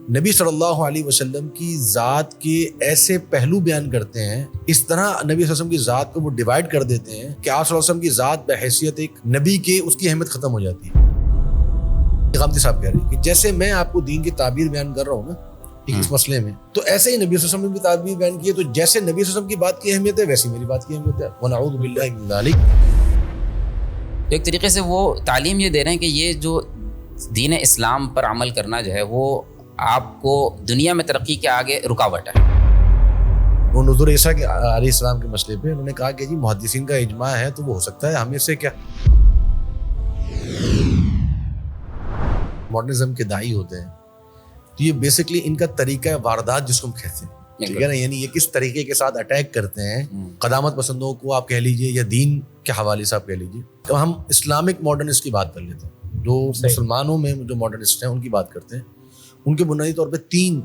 نبی صلی اللہ علیہ وسلم کی ذات کے ایسے پہلو بیان کرتے ہیں، اس طرح نبی صلی اللہ علیہ وسلم کی ذات کو وہ ڈیوائڈ کر دیتے ہیں کہ آپ صلی اللہ علیہ وسلم کی ذات بحیثیت ایک نبی کے اس کی اہمیت ختم ہو جاتی ہے۔ غامدی صاحب کہہ رہے ہیں کہ جیسے میں آپ کو دین کی تعبیر بیان کر رہا ہوں نا اس مسئلے میں، تو ایسے ہی نبی صلی اللہ علیہ وسلم نے بھی تعبیر بیان کی ہے، تو جیسے نبی صلی اللہ علیہ وسلم کی بات کی اہمیت ہے ویسی میری بات کی اہمیت ہے۔ ونعوذ باللہ من ذلک۔ ایک طریقے سے وہ تعلیم یہ دے رہے ہیں کہ یہ جو دین اسلام پر عمل کرنا جو ہے وہ آپ کو دنیا میں ترقی کے آگے رکاوٹ ہے۔ وہ نزول عیسیٰ کے علیہ السلام کے مسئلے پہ انہوں نے کہا کہ جی محدثین کا اجماع ہے تو وہ ہو سکتا ہے، ہمیں سے کیا۔ ماڈرنزم کے داعی ہوتے ہیں تو یہ بیسکلی ان کا طریقہ واردات جس کو ہم کہتے ہیں، ٹھیک ہے نا، یعنی یہ کس طریقے کے ساتھ اٹیک کرتے ہیں قدامت پسندوں کو آپ کہہ لیجئے یا دین کے حوالے سے آپ کہہ لیجئے۔ تو ہم اسلامک ماڈرنسٹ کی بات کر لیتے ہیں، جو مسلمانوں میں جو ماڈرنسٹ ہیں ان کی بات کرتے ہیں۔ ان کے بنیادی طور پہ تین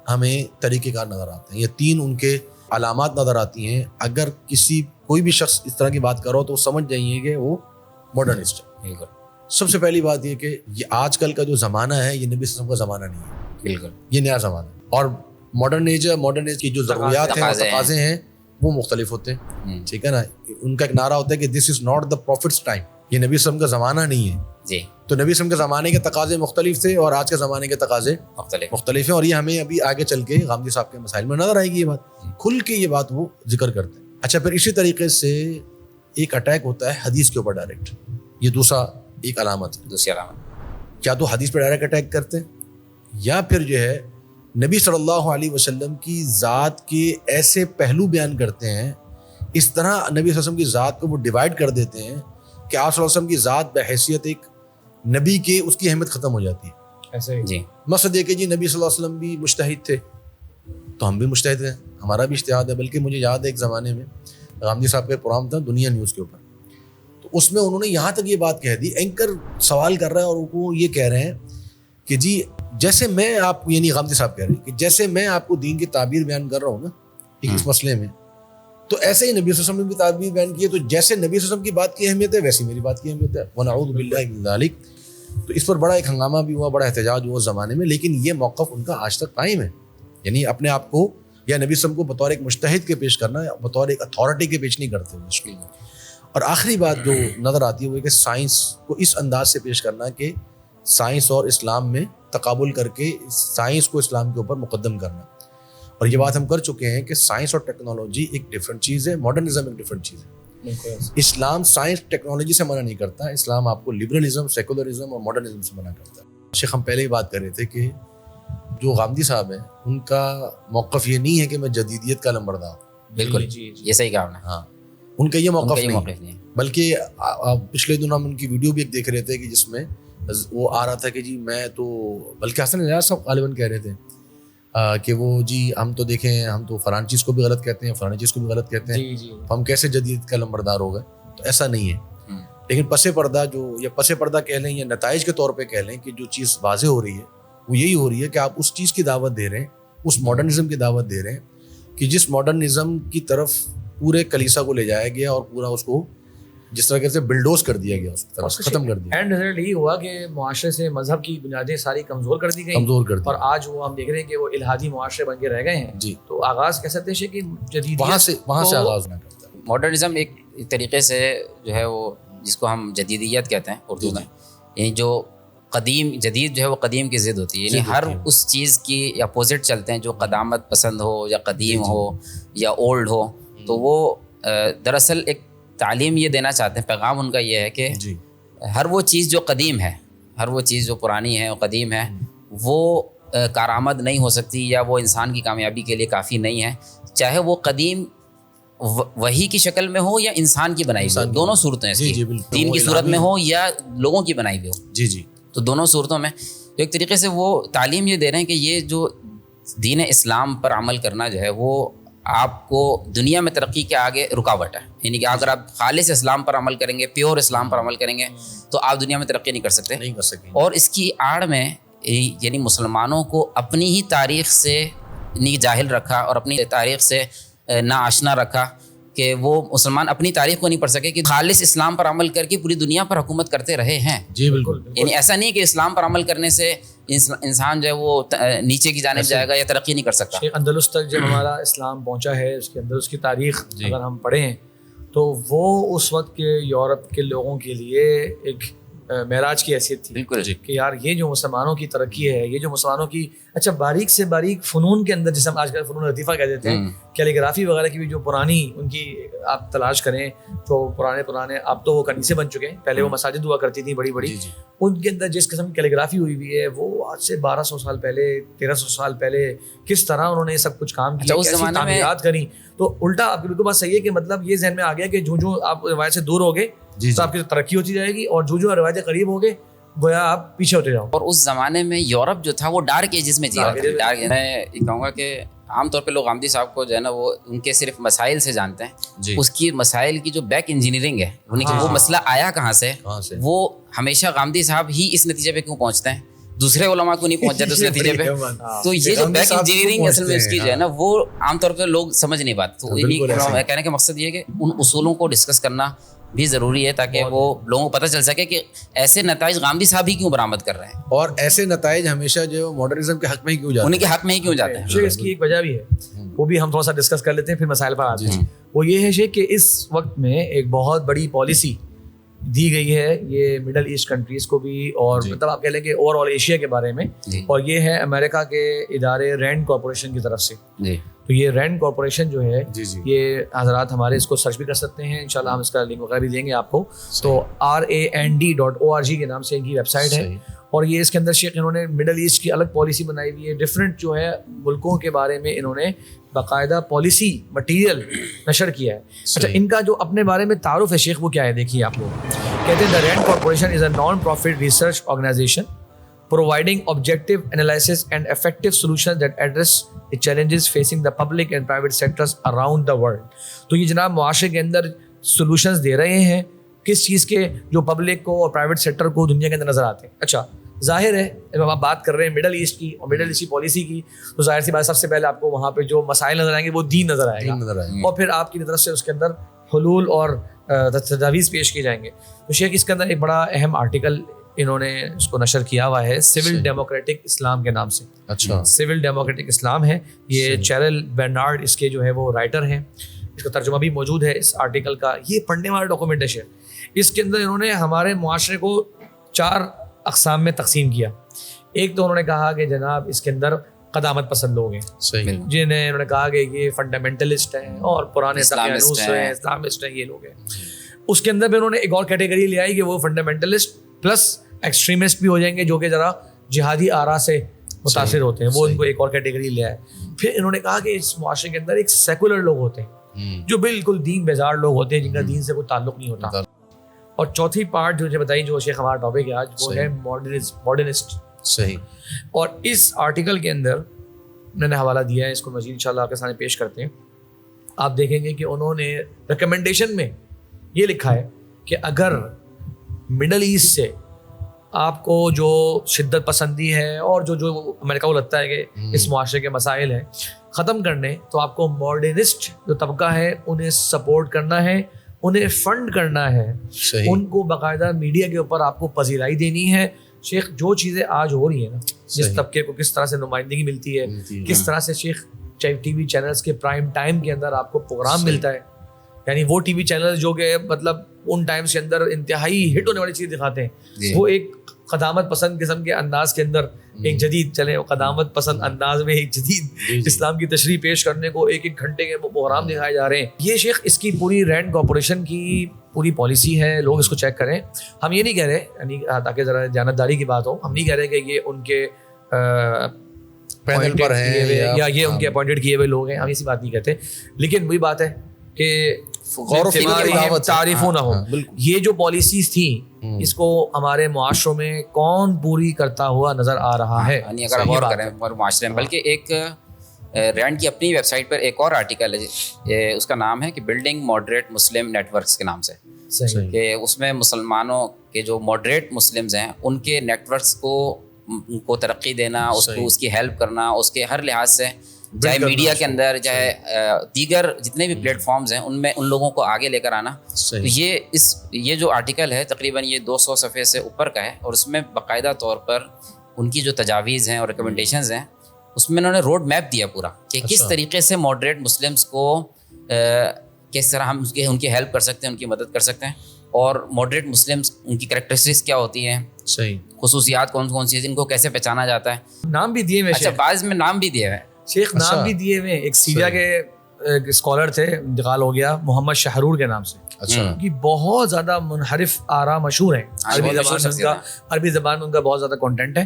ہمیں طریقے کار نظر آتے ہیں، یہ تین ان کے علامات نظر آتی ہیں۔ اگر کوئی بھی شخص اس طرح کی بات کرو تو سمجھ جائیے کہ وہ ماڈرنسٹ ہے۔ سب سے پہلی بات یہ کہ یہ آج کل کا جو زمانہ ہے یہ نبی صلی اللہ علیہ وسلم کا زمانہ نہیں ہے، بالکل یہ نیا زمانہ ہے، اور ماڈرن ایج کی جو ضروریات ہیں اور تقاضے ہیں وہ مختلف ہوتے ہیں، ٹھیک ہے نا۔ ان کا ایک نعرہ ہوتا ہے کہ this is not the prophet's time, یہ نبی صلی اللہ علیہ وسلم کا زمانہ نہیں ہے جی۔ تو نبی صلی اللہ علیہ وسلم کے زمانے کے تقاضے مختلف تھے اور آج کے زمانے کے تقاضے مختلف ہیں، اور یہ ہمیں ابھی آگے چل کے غامدی صاحب کے مسائل میں نظر آئے گی، یہ بات کھل کے یہ بات وہ ذکر کرتے ہیں۔ اچھا، پھر اسی طریقے سے ایک اٹیک ہوتا ہے حدیث کے اوپر ڈائریکٹ، یہ دوسرا ایک علامت ہے۔ دوسری علامت کیا تو حدیث پہ ڈائریکٹ اٹیک کرتے ہیں، یا پھر جو ہے نبی صلی اللہ علیہ وسلم کی ذات کے ایسے پہلو بیان کرتے ہیں، اس طرح نبی صلی اللہ علیہ وسلم کی ذات کو وہ ڈیوائڈ کر دیتے ہیں کہ آپ صلی اللہ علیہ وسلم کی ذات بحیثیت ایک نبی کے اس کی اہمیت ختم ہو جاتی ہے۔ ایسے جی مقصد یہ کہ جی نبی صلی اللہ علیہ وسلم بھی مجتہد تھے تو ہم بھی مجتہد ہیں، ہمارا بھی اجتہاد ہے۔ بلکہ مجھے یاد ہے ایک زمانے میں غامدی صاحب کا پروگرام تھا دنیا نیوز کے اوپر، تو اس میں انہوں نے یہاں تک یہ بات کہہ دی، اینکر سوال کر رہا ہے اور وہ یہ کہہ رہے ہیں کہ جی جیسے میں آپ، یعنی غامدی صاحب کہہ رہے ہیں کہ جیسے میں آپ کو دین کی تعبیر بیان کر رہا ہوں نا اس مسئلے میں، تو ایسے ہی نبی صلی اللہ علیہ وسلم نے بھی تعبیر بیان کی ہے، تو جیسے نبی صلی اللہ علیہ وسلم کی بات کی اہمیت ہے ویسی میری بات کی اہمیت ہے۔ ونعوذ باللہ من ذلک۔ تو اس پر بڑا ایک ہنگامہ بھی ہوا، بڑا احتجاج ہوا اس زمانے میں، لیکن یہ موقف ان کا آج تک قائم ہے، یعنی اپنے آپ کو یا نبی صلی اللہ علیہ وسلم کو بطور ایک مجتہد کے پیش کرنا، بطور ایک اتھارٹی کے پیش نہیں کرتے مشکل میں۔ اور آخری بات جو نظر آتی ہے وہ کہ سائنس کو اس انداز سے پیش کرنا کہ سائنس اور اسلام میں تقابل کر کے سائنس کو اسلام کے اوپر مقدم کرنا۔ اور یہ بات ہم کر چکے ہیں کہ سائنس اور ٹیکنالوجی ایک ڈفرینٹ چیز ہے، ماڈرنزم ایک ڈفرینٹ چیز ہے۔ اسلام سائنس ٹیکنالوجی سے منع نہیں کرتا، اسلام آپ کو لبرلزم، سیکولرزم اور ماڈرنزم سے منع کرتا ہے۔ شیخ ہم پہلے ہی بات کر رہے تھے کہ جو غامدی صاحب ہیں ان کا موقف یہ نہیں ہے کہ میں جدیدیت کا لمبردار ہوں، بالکل یہ صحیح کہا آپ نے، ہاں ان کا یہ موقف نہیں، بلکہ پچھلے دنوں ہم ان کی ویڈیو بھی ایک دیکھ رہے تھے کہ جس میں وہ آ رہا تھا کہ جی میں تو، بلکہ حسن ریاض صاحب غالباً کہہ رہے تھے کہ وہ جی ہم تو دیکھیں ہم تو فلانی چیز کو بھی غلط کہتے ہیں، فلانی چیز کو بھی غلط کہتے ہیں، ہم کیسے جدید کا لمبردار ہو گئے۔ تو ایسا نہیں ہے، لیکن پس پردہ جو، یا پس پردہ کہہ لیں یا نتائج کے طور پہ کہہ لیں کہ جو چیز واضح ہو رہی ہے وہ یہی ہو رہی ہے کہ آپ اس چیز کی دعوت دے رہے ہیں، اس ماڈرنزم کی دعوت دے رہے ہیں کہ جس ماڈرنزم کی طرف پورے کلیسا کو لے جایا گیا اور پورا اس کو جس طرح سے بلڈوز کر دیا گیا، اس طرح ختم کر دیا۔ اینڈ رزلٹ یہی ہوا کہ معاشرے سے مذہب کی بنیادیں ساری کمزور کر دی گئی، اور آج وہ ہم دیکھ رہے ہیں کہ وہ الہادی معاشرے بن کے رہ گئے ہیں جی۔ تو آغاز کہہ سکتے ہیں کہ جدیدیت وہاں سے آغاز نہ کرتا ہے۔ ماڈرنزم ایک طریقے سے جو ہے وہ جس کو ہم جدیدیت کہتے ہیں اردو میں، یعنی جو قدیم، جدید جو ہے وہ قدیم کی ضد ہوتی ہے، یعنی ہر اس چیز کی اپوزٹ چلتے ہیں جو قدامت پسند ہو یا قدیم ہو یا اولڈ ہو۔ تو وہ دراصل ایک تعلیم یہ دینا چاہتے ہیں، پیغام ان کا یہ ہے کہ ہر وہ چیز جو قدیم ہے، ہر وہ چیز جو پرانی ہے اور قدیم ہے، وہ کارآمد نہیں ہو سکتی یا وہ انسان کی کامیابی کے لیے کافی نہیں ہے، چاہے وہ قدیم وحی کی شکل میں ہو یا انسان کی بنائی ہوئی ہو، دونوں صورتیں اس کی، دین کی صورت میں ہو یا لوگوں کی بنائی ہوئی ہو، جی تو دونوں صورتوں میں ایک طریقے سے وہ تعلیم یہ دے رہے ہیں کہ یہ جو دین اسلام پر عمل کرنا جو ہے وہ آپ کو دنیا میں ترقی کے آگے رکاوٹ ہے، یعنی کہ اگر آپ خالص اسلام پر عمل کریں گے، پیور اسلام پر عمل کریں گے تو آپ دنیا میں ترقی نہیں کر سکتے۔ اور اس کی آڑ میں یعنی مسلمانوں کو اپنی ہی تاریخ سے جاہل رکھا اور اپنی تاریخ سے ناآشنا رکھا کہ وہ مسلمان اپنی تاریخ کو نہیں پڑھ سکے کہ خالص اسلام پر عمل کر کے پوری دنیا پر حکومت کرتے رہے ہیں۔ جی بالکل، یعنی ایسا نہیں کہ اسلام پر عمل کرنے سے انسان جو ہے وہ نیچے کی جانب جائے گا یا ترقی نہیں کر سکتا. اندلس تک جب ہمارا اسلام پہنچا ہے، اس کے اندلس کی تاریخ اگر ہم پڑھیں تو وہ اس وقت کے یورپ کے لوگوں کے لیے ایک معراج کی حیثیت تھی. بالکل کہ یار یہ جو مسلمانوں کی ترقی ہے، یہ جو مسلمانوں کی اچھا باریک سے باریک فنون کے اندر، جسے ہم آج کل فنون لطیفہ کہہ دیتے ہیں، کیلیگرافی وغیرہ کی بھی جو پرانی ان کی آپ تلاش کریں تو پرانے اب تو وہ کنیسے بن چکے ہیں، پہلے وہ مساجد ہوا کرتی تھیں بڑی بڑی، ان کے اندر جس قسم کی کیلیگرافی ہوئی ہوئی ہے وہ آج سے 1200 سال پہلے 1300 سال پہلے کس طرح انہوں نے یہ سب کچھ کام کیا، اس زمانے میں یاد کریں. تو الٹا آپ کی بالکل بات صحیح ہے کہ مطلب یہ ذہن میں آ گیا کہ جو آپ روایت سے دور ہو گئے تو آپ کی ترقی ہوتی جائے گی، اور جو روایتیں قریب ہو گئے گویا آپ پیچھے ہوتے جاؤ. اور اس زمانے میں یورپ جو تھا وہ ڈارک ایجز میں جی رہا تھا. میں یہ کہوں گا کہ عام طور پہ لوگ غامدی صاحب کو جو ہے نا وہ ان کے صرف مسائل سے جانتے ہیں، اس کی مسائل کی جو بیک انجینئرنگ ہے، وہ مسئلہ آیا کہاں سے، وہ ہمیشہ غامدی صاحب ہی اس نتیجے پہ کیوں پہنچتے ہیں، دوسرے علماء کو نہیں پہنچ جاتے اس نتیجے پہ. تو یہ جو بیک انجینئرنگ اصل میں اس کی جو ہے نا وہ عام طور پہ لوگ سمجھ نہیں پاتے. تو کہنے کا مقصد یہ ہے کہ ان اصولوں کو ڈسکس کرنا بھی ضروری ہے تاکہ وہ لوگوں کو پتہ چل سکے کہ ایسے نتائج غامدی صاحب ہی کیوں برآمد کر رہے ہیں، اور ایسے نتائج ہمیشہ جو ماڈرنزم کے حق میں ہی کیوں جاتے ہیں، انہیں کے حق میں ہی کیوں جاتے ہیں. اس کی ایک وجہ بھی ہے، وہ بھی ہم تھوڑا سا ڈسکس کر لیتے ہیں پھر مسائل پر آتے ہیں. وہ یہ ہے شیخ کہ اس وقت میں ایک بہت بڑی پالیسی دی گئی ہے یہ مڈل ایسٹ کنٹریز کو بھی، اور مطلب آپ کہہ لیں کہ اوور آل ایشیا کے بارے میں، اور یہ ہے امریکہ کے ادارے رینڈ کارپوریشن کی طرف سے. تو یہ رینڈ کارپوریشن جو ہے یہ حضرات ہمارے اس کو سرچ بھی کر سکتے ہیں، انشاءاللہ ہم اس کا لنک وغیرہ بھی دیں گے آپ کو. تو RAND.org کے نام سے ان کی ویب سائٹ ہے، اور یہ اس کے اندر شیخ انہوں نے مڈل ایسٹ کی الگ پالیسی بنائی ہوئی ہے. ڈفرینٹ جو ہے ملکوں کے بارے میں انہوں نے باقاعدہ پالیسی مٹیریل نشر کیا ہے. اچھا ان کا جو اپنے بارے میں تعارف ہے شیخ وہ کیا ہے، دیکھیے آپ لوگ. کہتے ہیں the Rand Corporation is a non profit research organisation providing objective analysis and effective solutions that address the challenges facing the public and private sectors around the world. تو یہ جناب معاشرے کے اندر سولوشنز دے رہے ہیں کس چیز کے، جو پبلک کو اور پرائیویٹ سیکٹر کو دنیا کے اندر نظر آتے ہیں. اچھا ظاہر ہے جب آپ بات کر رہے ہیں مڈل ایسٹ کی اور مڈل ایسٹ کی پالیسی کی، تو ظاہر سی بات سب سے پہلے آپ کو وہاں پہ جو مسائل نظر آئیں گے وہ دین نظر آئے گا، اور پھر آپ کی طرف سے اس کے اندر حلول اور تجاویز پیش کی جائیں گے. تو شیخ اس کے اندر ایک بڑا اہم آرٹیکل انہوں نے اس کو نشر کیا ہوا ہے سول ڈیموکریٹک اسلام کے نام سے. اچھا سول ڈیموکریٹک اسلام ہے یہ، چیرل برنارڈ اس کے جو ہے وہ رائٹر ہیں، اس کا ترجمہ بھی موجود ہے اس آرٹیکل کا. یہ پڑھنے والا ڈاکومنٹ ہے. اس کے اندر انہوں نے ہمارے معاشرے کو 4 اقسام میں تقسیم کیا. ایک تو انہوں نے کہا کہ جناب اس کے اندر قدامت پسند لوگ ہیں، جنہیں انہوں نے کہا کہ یہ فنڈامنٹلسٹ ہیں اور پرانے اسلامسٹ ہیں، یہ لوگ ہیں. اس کے اندر بھی انہوں نے ایک اور کیٹیگری لے آئی کہ وہ فنڈامنٹلسٹ پلس ایکسٹریمسٹ بھی ہو جائیں گے جو کہ ذرا جہادی آرا سے متاثر ہوتے ہیں، وہ ان کو ایک اور کیٹیگری لے آئے. پھر انہوں نے کہا کہ اس معاشرے کے اندر ایک سیکولر لوگ ہوتے ہیں جو بالکل دین بیزار لوگ ہوتے ہیں، جن کا دین سے کوئی تعلق نہیں ہوتا. اور چوتھی پارٹ جو بتائی جو شیخ ہمارا ٹاپک ہے آج وہ ہے ماڈرنسٹ. صحیح. اور اس آرٹیکل کے اندر میں نے حوالہ دیا ہے، اس کو مزید انشاءاللہ آپ کے سامنے پیش کرتے ہیں. آپ دیکھیں گے کہ انہوں نے ریکمنڈیشن میں یہ لکھا ہے کہ اگر مڈل ایسٹ سے آپ کو جو شدت پسندی ہے اور جو امریکہ کو لگتا ہے کہ اس معاشرے کے مسائل ہیں ختم کرنے، تو آپ کو ماڈرنسٹ جو طبقہ ہے انہیں سپورٹ کرنا ہے، انہیں فنڈ کرنا ہے، ان کو باقاعدہ میڈیا کے اوپر آپ کو پذیرائی دینی ہے. شیخ جو چیزیں آج ہو رہی ہیں نا، جس طبقے کو کس طرح سے نمائندگی ملتی ہے، کس طرح سے شیخ ٹی وی چینلز کے پرائم ٹائم کے اندر آپ کو پروگرام ملتا ہے، یعنی وہ ٹی وی چینل جو کہ مطلب ان ٹائمز کے اندر انتہائی ہٹ ہونے والی چیز دکھاتے ہیں، وہ ایک قدامت پسند قسم کے انداز کے اندر ایک جدید قدامت پسند انداز میں ایک جدید اسلام کی تشریح پیش کرنے کو 1 گھنٹے کے پروگرام دکھائے جا رہے ہیں. یہ شیخ اس کی پوری رینڈ کارپوریشن کی پوری پالیسی ہے، لوگ اس کو چیک کریں. ہم یہ نہیں کہہ رہے، یعنی تاکہ ذرا جانبداری کی بات ہو، ہم نہیں کہہ رہے کہ یہ ان کے پینل پر ہیں یا یہ ان کے اپوائنٹڈ کیے ہوئے لوگ ہیں، ہم ایسی بات نہیں کہتے. لیکن وہی بات ہے کہ تعریف نہ ہو. یہ جو پالیسیز تھیں اس کو ہمارے معاشروں میں کون پوری کرتا ہوا نظر آ رہا ہے؟ اگر غور کریں اور معاشرے میں، بلکہ ایک رینڈ کی اپنی ویب سائٹ پر ایک اور آرٹیکل ہے، اس کا نام ہے کہ بلڈنگ ماڈریٹ مسلم نیٹ ورکس کے نام سے، کہ اس میں مسلمانوں کے جو ماڈریٹ مسلمز ہیں ان کے نیٹ ورکس کو ترقی دینا، اس کی ہیلپ کرنا، اس کے ہر لحاظ سے، چاہے میڈیا کے اندر، چاہے دیگر جتنے بھی پلیٹ فارمز ہیں ان میں ان لوگوں کو آگے لے کر آنا. تو یہ جو آرٹیکل ہے تقریباً یہ 200 صفحے سے اوپر کا ہے، اور اس میں باقاعدہ طور پر ان کی جو تجاویز ہیں اور ریکمنڈیشنز ہیں اس میں انہوں نے روڈ میپ دیا پورا کہ کس طریقے سے ماڈریٹ مسلمس کو کس طرح ہم ان کی ہیلپ کر سکتے ہیں, ان کی مدد کر سکتے ہیں, اور ماڈریٹ مسلمس ان کی کریکٹرسٹکس کیا ہوتی ہیں, صحیح خصوصیات کون سی ہیں, ان کو کیسے پہچانا جاتا ہے. نام بھی دیے ہوئے اچھا بعض میں نام بھی دیا ہے شیخ, نام بھی دیے ہوئے. ایک سیریا کے اسکالر تھے, انتقال ہو گیا, محمد شہرور کے نام سے. اچھا کہ بہت زیادہ منحرف آراء مشہور ہیں, عربی زبان میں ان کا بہت زیادہ کنٹینٹ ہے.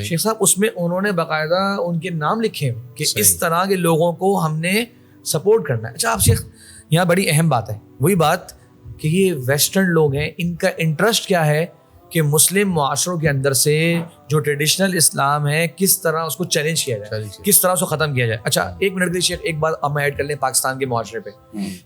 شیخ صاحب اس میں انہوں نے باقاعدہ ان کے نام لکھے ہیں کہ اس طرح کے لوگوں کو ہم نے سپورٹ کرنا ہے. اچھا آپ شیخ یہاں بڑی اہم بات ہے, وہی بات کہ یہ ویسٹرن لوگ ہیں, ان کا انٹرسٹ کیا ہے کہ مسلم معاشروں کے اندر سے جو ٹریڈیشنل اسلام ہے کس طرح اس کو چیلنج کیا جائے, کس طرح اس کو ختم کیا جائے. اچھا ایک منٹ کے شیخ ایک بات اب میں ایڈ کر لیں پاکستان کے معاشرے پہ.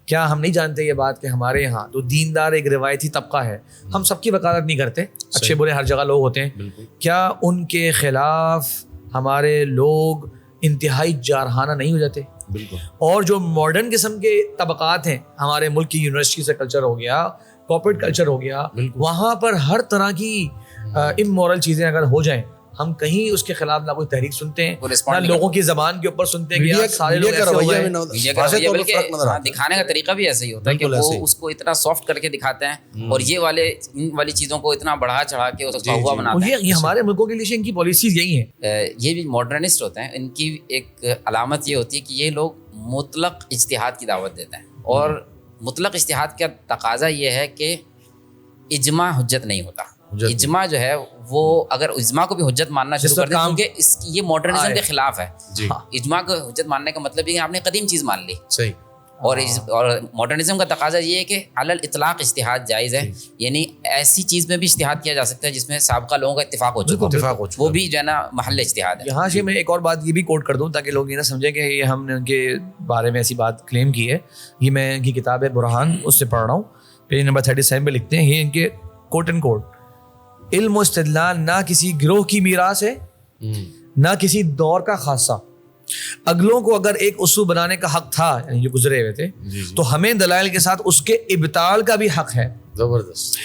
کیا ہم نہیں جانتے یہ بات کہ ہمارے یہاں جو دیندار ایک روایتی طبقہ ہے, ہم سب کی وکالت نہیں کرتے, اچھے برے ہر جگہ لوگ ہوتے ہیں, کیا ان کے خلاف ہمارے لوگ انتہائی جارحانہ نہیں ہو جاتے؟ بالکل. اور جو ماڈرن قسم کے طبقات ہیں ہمارے ملک کی, یونیورسٹی سے کلچر ہو گیا, کارپوریٹ کلچر ہو گیا, وہاں پر ہر طرح کی امورل چیزیں اگر ہو جائیں, ہم کہیں اس کے خلاف نہ کوئی تحریک سنتے ہیں, نہ لوگوں کی زبان کے اوپر سنتے ہیں کہ یار سارے لوگ ایسے ہو گئے. دکھانے کا طریقہ بھی ایسا ہی ہوتا ہے کہ وہ اس کو اتنا سافٹ کر کے دکھاتے ہیں اور یہ ان والی چیزوں کو اتنا بڑھا چڑھا کے اس کا ہوا بناتے ہیں. یہ ہمارے ملکوں کے لیے ان کی پالیسیز یہی ہیں. یہ بھی ماڈرنسٹ ہوتے ہیں, ان کی ایک علامت یہ ہوتی ہے کہ یہ لوگ مطلق اجتہاد کی دعوت دیتے ہیں, اور مطلق اجتہاد کا تقاضا یہ ہے کہ اجماع حجت نہیں ہوتا. اجماع جو ہے وہ اگر اجماع کو بھی حجت ماننا شروع کر دیں, کیونکہ یہ ماڈرنزم کے خلاف ہے. اجماع کو حجت ماننے کا مطلب یہ کہ آپ نے قدیم چیز مان لی. صحیح. اور ماڈرنزم کا تقاضا یہ ہے کہ علی الاطلاق اجتہاد جائز ہے, یعنی ایسی چیز میں بھی اجتہاد کیا جا سکتا ہے جس میں سابقہ لوگوں کا اتفاق ہو چکا ہو, وہ بھی جو ہے نا محل اجتہاد ہے. یہاں سے میں ایک اور بات یہ بھی کوٹ کر دوں تاکہ لوگ یہ نہ سمجھیں کہ یہ ہم نے ان کے بارے میں ایسی بات کلیم کی ہے. یہ میں ان کی کتاب ہے برہان, اس سے پڑھ رہا ہوں, پیج نمبر 37 پہ لکھتے ہیں, یہ ان کے کوٹ اینڈ کوٹ, علم و استدلال نہ کسی گروہ کی میراث ہے نہ کسی دور کا خاصہ. اگلوں کو اگر ایک اصول بنانے کا حق تھا, یعنی جو گزرے ہوئے تھے, تو ہمیں دلائل کے ساتھ اس کے ابطال کا بھی حق ہے. زبردست.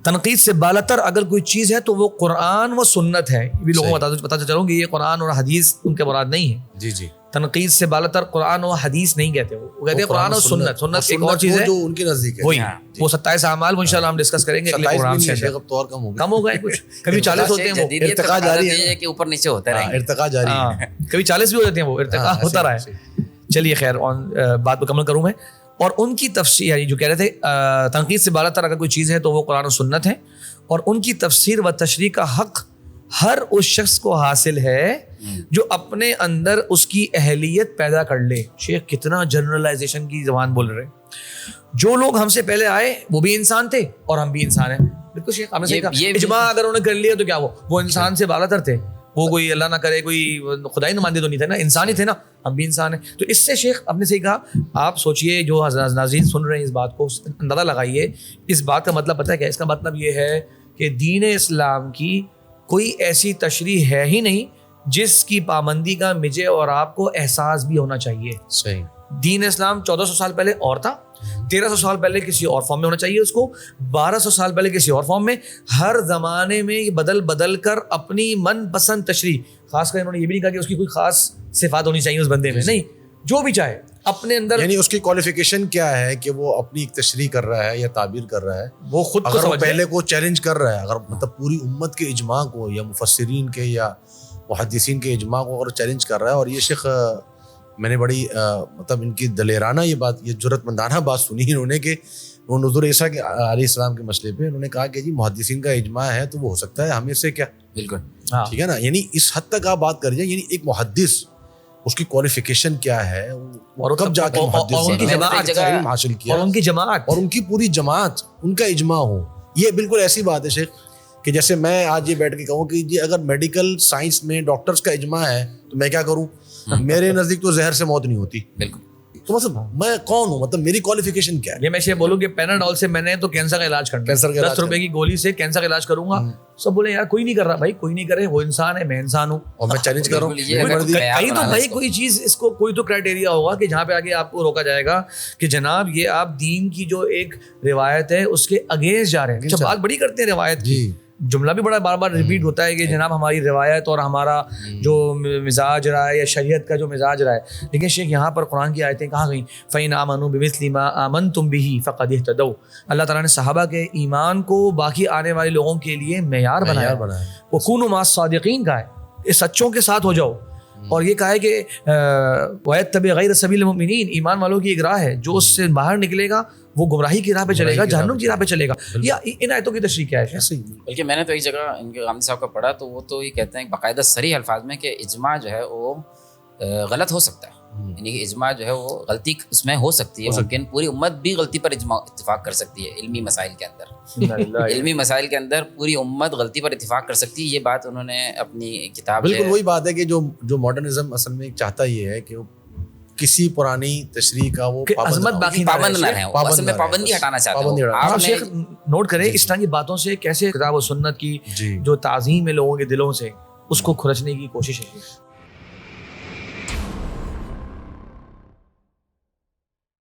تنقید سے بالاتر اگر کوئی چیز ہے تو وہ قرآن و سنت ہے. یہ بھی لوگوں کو بتا چلوں کہ یہ قرآن اور حدیث ان کے مراد نہیں ہے. جی جی. تنقید سے بالاتر قرآن و حدیث نہیں کہتے, وہ کہتے ہیں قرآن اور سنت. سنت ایک اور چیز ہے جو ان کے نزدیک ہے, وہی وہ 27 اعمال وہ انشاءاللہ ہم ڈسکس کریں گے اگلے پروگرام سے. کم ہو گئے کچھ, کبھی 40 ہوتے ہیں, وہ ارتقاء جاری ہے کہ اوپر نیچے ہوتا رہے, ارتقاء جاری ہے, کبھی 40 بھی ہو جاتے ہیں, وہ ارتقاء ہوتا رہا ہے. چلیے خیر, بات مکمل کروں میں. اور ان کی تفسیر, یعنی جو کہہ رہے تھے تنقید سے بالاتر اگر کوئی چیز ہے تو وہ قرآن و سنت ہے, اور ان کی تفسیر و تشریح کا حق ہر اس شخص کو حاصل ہے جو اپنے اندر اس کی اہلیت پیدا کر لے. شیخ کتنا جنرلائزیشن کی زبان بول رہے ہیں. جو لوگ ہم سے پہلے آئے وہ بھی انسان تھے اور ہم بھی انسان ہیں. بالکل شیخ, ہم نے کہا اجماع اگر انہوں نے کر لیا تو کیا وہ انسان سے بالاتر تھے, وہ کوئی اللہ نہ کرے کوئی خدائی نمائندے تو نہیں تھے نا, انسان ہی تھے نا, ہم بھی انسان ہیں. تو اس سے شیخ آپ نے صحیح کہا. آپ سوچئے, جو ناظرین سن رہے ہیں اس بات کو اندازہ لگائیے, اس بات کا مطلب پتہ ہے کیا؟ اس کا مطلب یہ ہے کہ دین اسلام کی کوئی ایسی تشریح ہے ہی نہیں جس کی پابندی کا مجھے اور آپ کو احساس بھی ہونا چاہیے. صحیح. دین اسلام 1400 سال پہلے اور تھا, 1300 سال پہلے کسی اور فارم میں ہونا چاہیے اس کو, 1200 سال پہلے کسی اور فارم میں. ہر زمانے میں بدل کر اپنی من پسند تشریح, خاص کر انہوں نے یہ بھی نہیں کہا کہ اس کی کوئی خاص صفات ہونی چاہیے اس بندے میں, نہیں, جو بھی چاہے اپنے اندر, یعنی اس کی کوالیفیکیشن کیا ہے کہ وہ اپنی ایک تشریح کر رہا ہے یا تعبیر کر رہا ہے, وہ خود اگر وہ پہلے کو چیلنج کر رہا ہے, اگر مطلب پوری امت کے اجماع کو یا مفسرین کے یا محدثین کے اجماع کو اگر چیلنج کر رہا ہے. اور یہ شیخ میں نے بڑی مطلب ان کی دلیرانہ یہ بات, یہ جرأت مندانہ بات سنی انہوں نے, کہ وہ حضور عیسیٰ کے علیہ السلام کے مسئلے پہ انہوں نے کہا کہ جی محدثین کا اجماع ہے تو وہ ہو سکتا ہے, ہمیں سے کیا. بالکل ٹھیک ہے نا. یعنی اس حد تک آپ بات کریے, یعنی ایک محدث اس کی کوالیفیکیشن کیا ہے, اور کب جا کے علم حاصل کیا, اور ان کی جماعت, اور ان کی پوری جماعت, ان کا اجماع ہو. یہ بالکل ایسی بات ہے شیخ کہ جیسے میں آج یہ بیٹھ کے کہوں کہ جی اگر میڈیکل سائنس میں ڈاکٹرز کا اجماع ہے تو میں کیا کروں, میرے نزدیک تو زہر سے موت نہیں ہوتی. بالکل. تو مطلب میں کون ہوں, مطلب میری کوالیفیکیشن کیا ہے؟ یہ میں سے بولوں کہ پیناڈول سے میں نے تو کینسر کا علاج کرنا, 10 روپے کی گولی سے کینسر کا علاج کروں گا. سب بولے یار کوئی نہیں کر رہا, بھائی کوئی نہیں کرے, وہ انسان ہے, میں انسان ہوں, اور میں چیلنج کر رہا ہوں. کہیں تو بھائی کوئی چیز, اس کو کوئی تو کرائٹیریا ہوگا کہ جہاں پہ آگے آپ کو روکا جائے گا کہ جناب یہ آپ دین کی جو ایک روایت ہے اس کے اگینسٹ جا رہے ہیں. اچھا بات بڑی کرتے ہیں روایت کی, جملہ بھی بڑا بار بار ریپیٹ ہوتا ہے کہ جناب ہماری روایت اور ہمارا جو مزاج رہا ہے یا شریعت کا جو مزاج رہا ہے. لیکن شیخ یہاں پر قرآن کی آیتیں کہاں گئیں؟ فَإِنْ آمَنُوا بِمِثْلِ مَا آمَنْتُمْ بِهِ فَقَدِ اهْتَدَوْا. اللہ تعالیٰ نے صحابہ کے ایمان کو باقی آنے والے لوگوں کے لیے معیار بنایا. وَكُونُوا مَعَ الصَّادِقِينَ کا ہے، سچوں کے ساتھ ہو جاؤ. اور یہ کہا ہے کہ وَيَتَّبِعْ غَيْرَ سَبِيلِ الْمُؤْمِنِينَ، ایمان والوں کی ایک راہ ہے، جو اس سے باہر نکلے گا وہ گمراہی کی راہ پہ چلے گا، جہنم کی راہ پہ چلے گا. یا ان آیتوں کی تشریح کیا ہے؟ بلکہ میں نے تو ایک جگہ ان کے غامدی صاحب کا پڑھا تو وہ تو یہ کہتے ہیں باقاعدہ صریح الفاظ میں کہ اجماع جو ہے وہ غلط ہو سکتا ہے. یعنی کہ اجماع جو ہے وہ غلطی اس میں ہو سکتی ہے، ممکن پوری امت بھی غلطی پر اتفاق کر سکتی ہے. علمی مسائل کے اندر علمی مسائل کے اندر پوری امت غلطی پر اتفاق کر سکتی ہے. یہ بات انہوں نے اپنی کتاب بالکل وہی بات ہے کہ جو ماڈرنزم اصل میں چاہتا یہ ہے کہ کسی پرانی تشریح کا وہ عظمت باقی پابند نہ رہے، اصل میں پابندی ہٹانا چاہتے ہیں. آپ شیخ نوٹ کریں اس طرح کی باتوں سے کیسے کتاب و سنت کی جو تعظیم ہے لوگوں کے دلوں سے اس کو کھرچنے کی کوشش ہے.